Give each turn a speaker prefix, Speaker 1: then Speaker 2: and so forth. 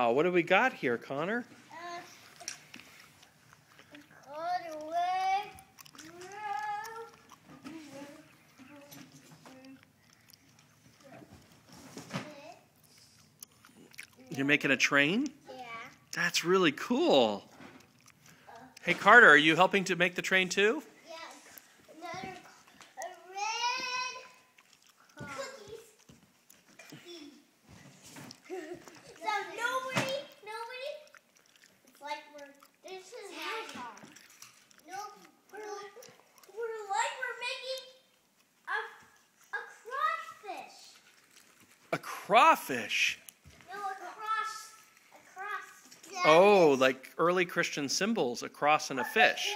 Speaker 1: Wow, what do we got here, Connor? You're making a train?
Speaker 2: Yeah.
Speaker 1: That's really cool. Hey, Carter, are you helping to make the train too?
Speaker 2: Yeah. Another red cookies. So nobody. It's like this is my farm. We're like we're making a crawfish.
Speaker 1: A crawfish.
Speaker 2: No, a cross.
Speaker 1: Oh, like early Christian symbols, a cross and a fish.